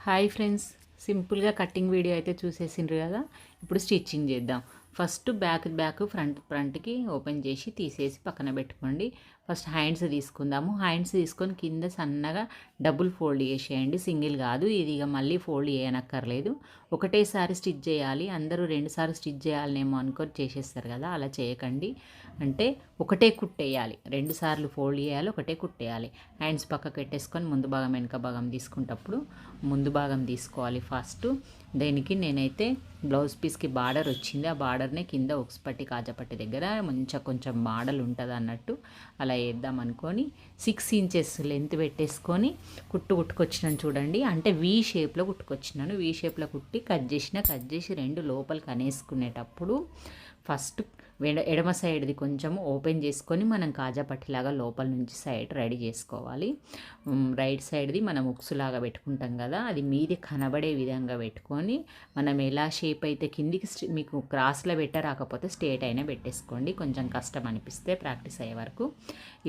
Hi friends, సింపుల్గా cutting video అయితే చూసేసిండ్రు కదా. ఇప్పుడు స్టిచ్చింగ్ చేద్దాం. ఫస్ట్ బ్యాక్ ఫ్రంట్కి ఓపెన్ చేసి తీసేసి పక్కన పెట్టుకోండి. ఫస్ట్ హ్యాండ్స్ తీసుకుందాము. హ్యాండ్స్ తీసుకొని కింద సన్నగా డబుల్ ఫోల్డ్ చేసేయండి, సింగిల్ కాదు. ఇది ఇక మళ్ళీ ఫోల్డ్ చేయనక్కర్లేదు, ఒకటేసారి స్టిచ్ చేయాలి. అందరూ రెండుసార్లు స్టిచ్ చేయాలనేమో అనుకొని చేసేస్తారు కదా, అలా చేయకండి. అంటే ఒకటే కుట్టేయాలి, రెండుసార్లు ఫోల్డ్ చేయాలి, ఒకటే కుట్టేయాలి. హ్యాండ్స్ పక్కకు పెట్టేసుకొని ముందు భాగం వెనుక భాగం తీసుకుంటప్పుడు ముందు భాగం తీసుకోవాలి ఫస్ట్. దేనికి నేనైతే బ్లౌజ్ పీస్కి బార్డర్ వచ్చింది, ఆ బార్డర్ని కింద ఉక్స్పట్టి కాజపట్టి దగ్గర కొంచెం మోడల్ ఉంటుంది అన్నట్టు అలా వేద్దాం అనుకొని 6 ఇంచెస్ లెంత్ పెట్టేసుకొని కుట్టుకొచ్చినాను చూడండి. అంటే వీ షేప్లో కుట్టుకొచ్చినాను. వీ షేప్లో కుట్టి కట్ చేసి రెండు లోపలికి అనేసుకునేటప్పుడు ఫస్ట్ ఎడమ సైడ్ది కొంచెము ఓపెన్ చేసుకొని మనం కాజా పట్టిలాగా లోపల నుంచి సైడ్ రెడీ చేసుకోవాలి. రైట్ సైడ్ది మనం ఉక్సులాగా పెట్టుకుంటాం కదా, అది మీది కనబడే విధంగా పెట్టుకొని మనం ఎలా షేప్ అయితే కిందికి మీకు క్రాస్లో రాకపోతే స్ట్రేట్ అయినా పెట్టేసుకోండి. కొంచెం కష్టం అనిపిస్తే ప్రాక్టీస్ అయ్యే వరకు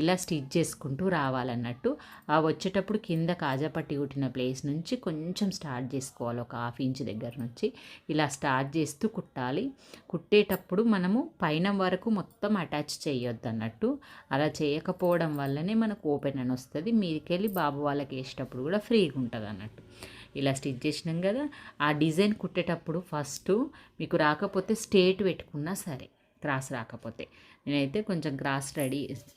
ఇలా స్టిచ్ చేసుకుంటూ రావాలన్నట్టు. ఆ వచ్చేటప్పుడు కింద కాజా పట్టి కుట్టిన ప్లేస్ నుంచి కొంచెం స్టార్ట్ చేసుకోవాలి, ఒక 1/2 ఇంచ్ దగ్గర నుంచి ఇలా స్టార్ట్ చేస్తూ కుట్టాలి. కుట్టేటప్పుడు మనము పైన వరకు మొత్తం అటాచ్ చేయొద్దు అన్నట్టు. అలా చేయకపోవడం వల్లనే మనకు ఓపెన్ అని వస్తుంది. మీదికెళ్ళి బాబు వాళ్ళకి వేసేటప్పుడు కూడా ఫ్రీగా ఉంటుంది అన్నట్టు. ఇలా స్టిచ్ చేసినాం కదా. ఆ డిజైన్ కుట్టేటప్పుడు ఫస్ట్ మీకు రాకపోతే స్ట్రేట్ పెట్టుకున్నా సరే, క్రాస్ రాకపోతే. నేనైతే కొంచెం క్రాస్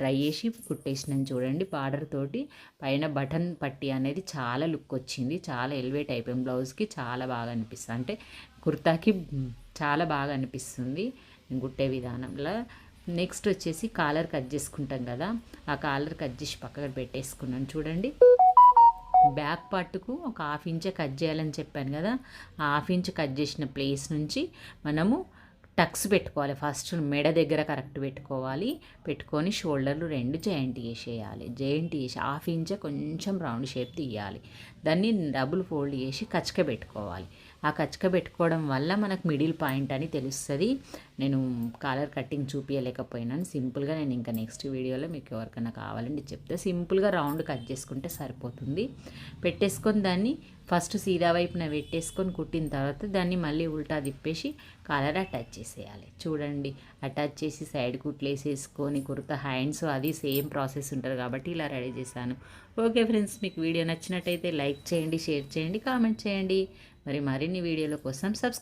ట్రై చేసి కుట్టేసినాను చూడండి. బార్డర్ తోటి పైన బటన్ పట్టి అనేది చాలా లుక్ వచ్చింది, చాలా ఎలివేట్ అయిపోయింది. బ్లౌజ్కి చాలా బాగా అనిపిస్తుంది, అంటే కుర్తాకి చాలా బాగా అనిపిస్తుంది కుట్టే విధానంలో. నెక్స్ట్ వచ్చేసి కాలర్ కట్ చేసుకుంటాం కదా, ఆ కాలర్ కట్ చేసి పక్కన పెట్టేసుకున్నాను చూడండి. బ్యాక్ పార్ట్కు ఒక 1/2 ఇంచ్ కట్ చేయాలని చెప్పాను కదా, ఆ 1/2 ఇంచ్ కట్ చేసిన ప్లేస్ నుంచి మనము టక్స్ పెట్టుకోవాలి. ఫస్ట్ మెడ దగ్గర కరెక్ట్ పెట్టుకొని షోల్డర్లు 2 జాయింట్ చేసేయాలి. జాయింట్ చేసి 1/2 ఇంచ్ కొంచెం రౌండ్ షేప్ తీయాలి. దాన్ని డబుల్ ఫోల్డ్ చేసి కచ్చక పెట్టుకోవాలి. ఆ కచ్చక పెట్టుకోవడం వల్ల మనకు మిడిల్ పాయింట్ అని తెలుస్తుంది. నేను కాలర్ కటింగ్ చూపించలేకపోయినాను, సింపుల్గా నేను ఇంకా నెక్స్ట్ వీడియోలో మీకు ఎవరికైనా కావాలంటే చెప్తే సింపుల్గా రౌండ్ కట్ చేసుకుంటే సరిపోతుంది. పెట్టేసుకొని దాన్ని ఫస్ట్ సీదా వైపున పెట్టేసుకొని కుట్టిన తర్వాత దాన్ని మళ్ళీ ఉల్టా తిప్పేసి కాలర్ అటాచ్ చేసేయాలి. చూడండి, అటాచ్ చేసి సైడ్ కుట్లు వేసేసుకొని కుర్తా హ్యాండ్స్ అది సేమ్ ప్రాసెస్ ఉంటుంది కాబట్టి ఇలా రెడీ చేశాను. ఓకే ఫ్రెండ్స్, మీకు వీడియో నచ్చినట్టయితే లైక్ చేయండి, షేర్ చేయండి, కామెంట్ చేయండి. మరిన్ని వీడియోల కోసం సబ్స్క్రైబ్